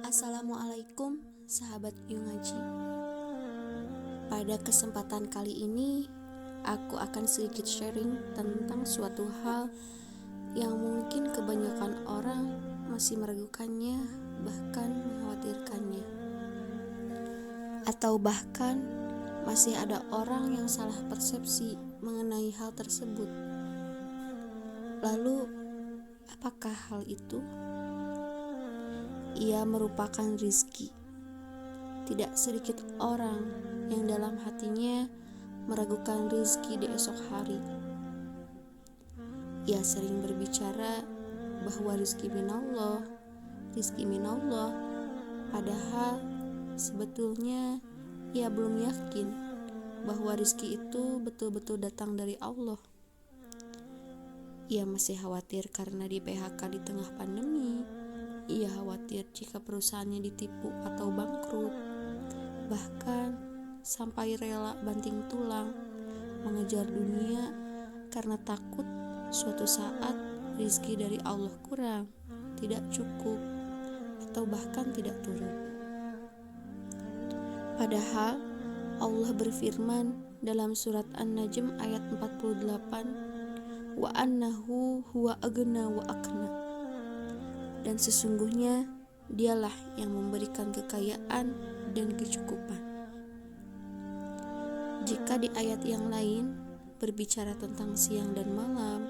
Assalamualaikum sahabat Yungaji. Pada kesempatan kali ini aku akan sedikit sharing tentang suatu hal yang mungkin kebanyakan orang masih meragukannya, bahkan mengkhawatirkannya. Atau bahkan masih ada orang yang salah persepsi mengenai hal tersebut. Lalu, apakah hal itu? Ia merupakan rizki. Tidak sedikit orang yang dalam hatinya meragukan rizki di esok hari. Ia sering berbicara bahwa rizki minallah, padahal sebetulnya ia belum yakin bahwa rizki itu betul-betul datang dari Allah. Ia masih khawatir karena di PHK di tengah pandemi. Ia khawatir jika perusahaannya ditipu atau bangkrut, bahkan sampai rela banting tulang mengejar dunia karena takut suatu saat rizki dari Allah kurang, tidak cukup, atau bahkan tidak turun. Padahal Allah berfirman dalam surat An-Najm ayat 48, wa annahu huwa aghna wa aqna. Dan sesungguhnya dialah yang memberikan kekayaan dan kecukupan. Jika di ayat yang lain berbicara tentang siang dan malam,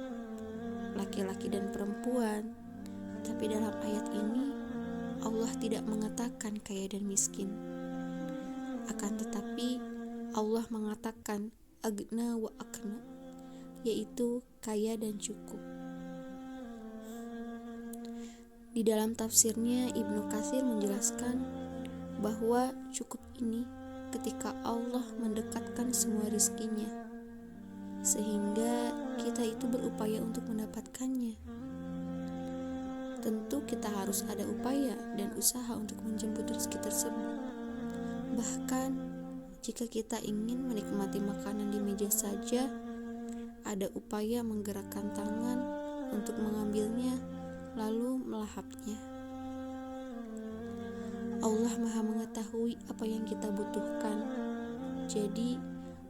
laki-laki dan perempuan, tapi dalam ayat ini Allah tidak mengatakan kaya dan miskin. Akan tetapi Allah mengatakan aghna wa aqna, yaitu kaya dan cukup. Di dalam tafsirnya Ibnu Katsir menjelaskan bahwa cukup ini ketika Allah mendekatkan semua rizkinya, sehingga kita itu berupaya untuk mendapatkannya. Tentu kita harus ada upaya dan usaha untuk menjemput rezeki tersebut. Bahkan jika kita ingin menikmati makanan di meja saja, ada upaya menggerakkan tangan untuk mengambilnya lalu melahapnya. Allah Maha mengetahui apa yang kita butuhkan. Jadi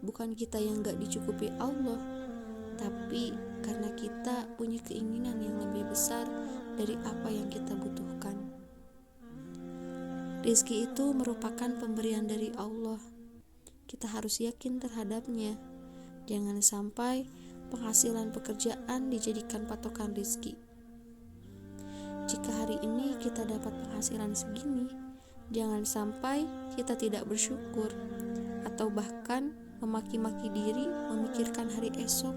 bukan kita yang gak dicukupi Allah, tapi karena kita punya keinginan yang lebih besar dari apa yang kita butuhkan. Rizki itu merupakan pemberian dari Allah. Kita harus yakin terhadapnya. Jangan sampai penghasilan pekerjaan dijadikan patokan rizki. Jika hari ini kita dapat penghasilan segini, jangan sampai kita tidak bersyukur atau bahkan memaki-maki diri memikirkan hari esok,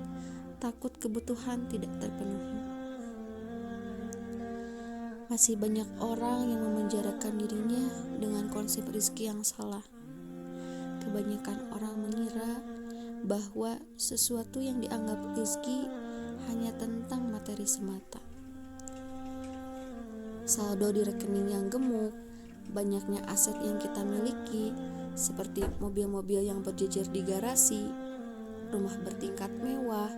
takut kebutuhan tidak terpenuhi. Masih banyak orang yang memenjarakan dirinya dengan konsep rizki yang salah. Kebanyakan orang mengira bahwa sesuatu yang dianggap rizki hanya tentang materi semata. Saldo di rekening yang gemuk, banyaknya aset yang kita miliki, seperti mobil-mobil yang berjejer di garasi, rumah bertingkat mewah,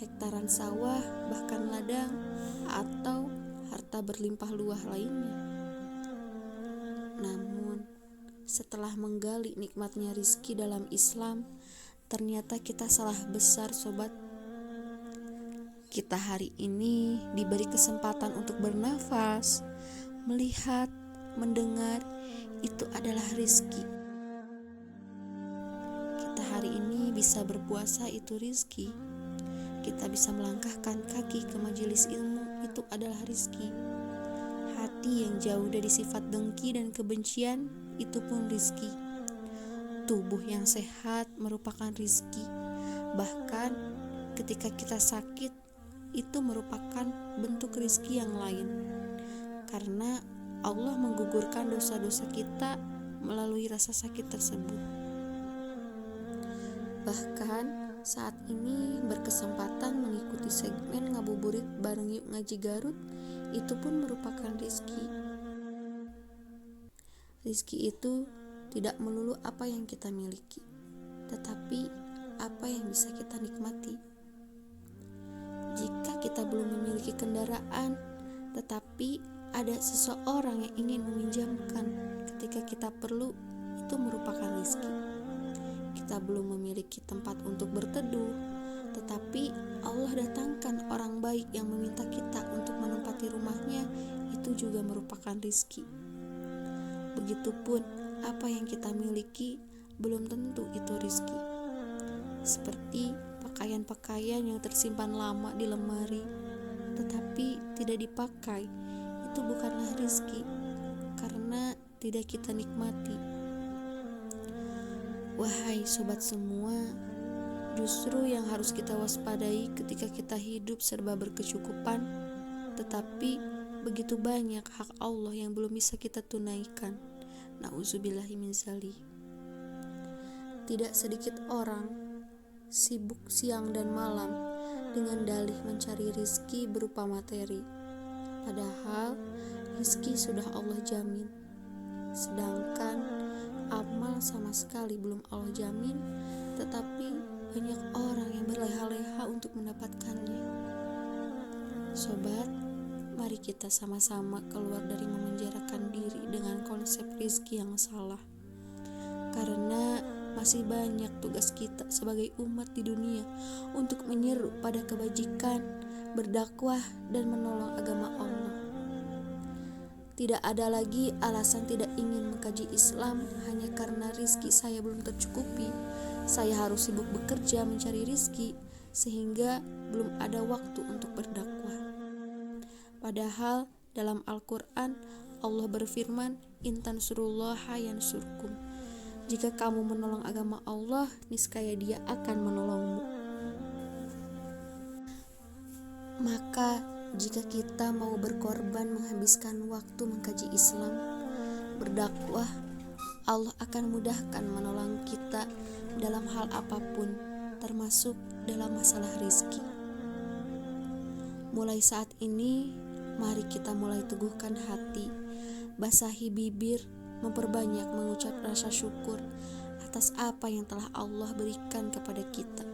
hektaran sawah, bahkan ladang, atau harta berlimpah luah lainnya. Namun, setelah menggali nikmatnya rizki dalam Islam, ternyata kita salah besar, sobat. Kita hari ini diberi kesempatan untuk bernafas, melihat, mendengar, itu adalah rizki. Kita hari ini bisa berpuasa, itu rizki. Kita bisa melangkahkan kaki ke majelis ilmu, itu adalah rizki. Hati yang jauh dari sifat dengki dan kebencian, itu pun rizki. Tubuh yang sehat merupakan rizki. Bahkan ketika kita sakit, itu merupakan bentuk rizki yang lain, karena Allah menggugurkan dosa-dosa kita melalui rasa sakit tersebut. Bahkan saat ini berkesempatan mengikuti segmen ngabuburit bareng Yuk Ngaji Garut, itu pun merupakan rizki. Rizki itu tidak melulu apa yang kita miliki, tetapi apa yang bisa kita nikmati. Jika kita belum memiliki kendaraan, tetapi ada seseorang yang ingin meminjamkan ketika kita perlu, itu merupakan rezeki. Kita belum memiliki tempat untuk berteduh, tetapi Allah datangkan orang baik yang meminta kita untuk menempati rumahnya, itu juga merupakan rezeki. Begitupun apa yang kita miliki belum tentu itu rezeki. Seperti pakaian-pakaian yang tersimpan lama di lemari tetapi tidak dipakai, itu bukanlah rezeki karena tidak kita nikmati. Wahai sobat semua, justru yang harus kita waspadai ketika kita hidup serba berkecukupan, tetapi begitu banyak hak Allah yang belum bisa kita tunaikan. Na'udzubillahi min dzalik. Tidak sedikit orang sibuk siang dan malam dengan dalih mencari rizki berupa materi, padahal rizki sudah Allah jamin. Sedangkan amal sama sekali belum Allah jamin, tetapi banyak orang yang berleha-leha untuk mendapatkannya. Sobat, mari kita sama-sama keluar dari memenjarakan diri dengan konsep rizki yang salah. Karena masih banyak tugas kita sebagai umat di dunia untuk menyeru pada kebajikan, berdakwah, dan menolong agama Allah. Tidak ada lagi alasan tidak ingin mengkaji Islam hanya karena rizki saya belum tercukupi. Saya harus sibuk bekerja mencari rizki sehingga belum ada waktu untuk berdakwah. Padahal dalam Al-Quran Allah berfirman, "In tansurullaha yansurkum." Jika kamu menolong agama Allah, niscaya Dia akan menolongmu. Maka jika kita mau berkorban menghabiskan waktu mengkaji Islam, berdakwah, Allah akan mudahkan menolong kita dalam hal apapun, termasuk dalam masalah rizki. Mulai saat ini, mari kita mulai teguhkan hati, basahi bibir, memperbanyak mengucap rasa syukur atas apa yang telah Allah berikan kepada kita.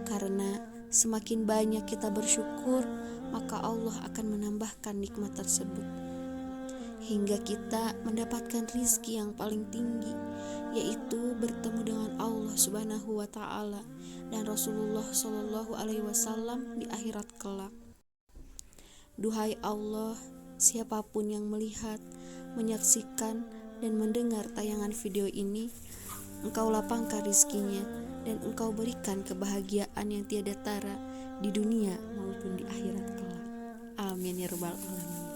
Karena semakin banyak kita bersyukur, maka Allah akan menambahkan nikmat tersebut hingga kita mendapatkan rizki yang paling tinggi, yaitu bertemu dengan Allah Subhanahu wa Ta'ala dan Rasulullah Shallallahu Alaihi Wasallam di akhirat kelak. Duhai Allah, siapapun yang melihat, menyaksikan, dan mendengar tayangan video ini, Engkau lapangkan rizkinya dan Engkau berikan kebahagiaan yang tiada tara di dunia maupun di akhirat kelak. Amin ya rabbal alamin.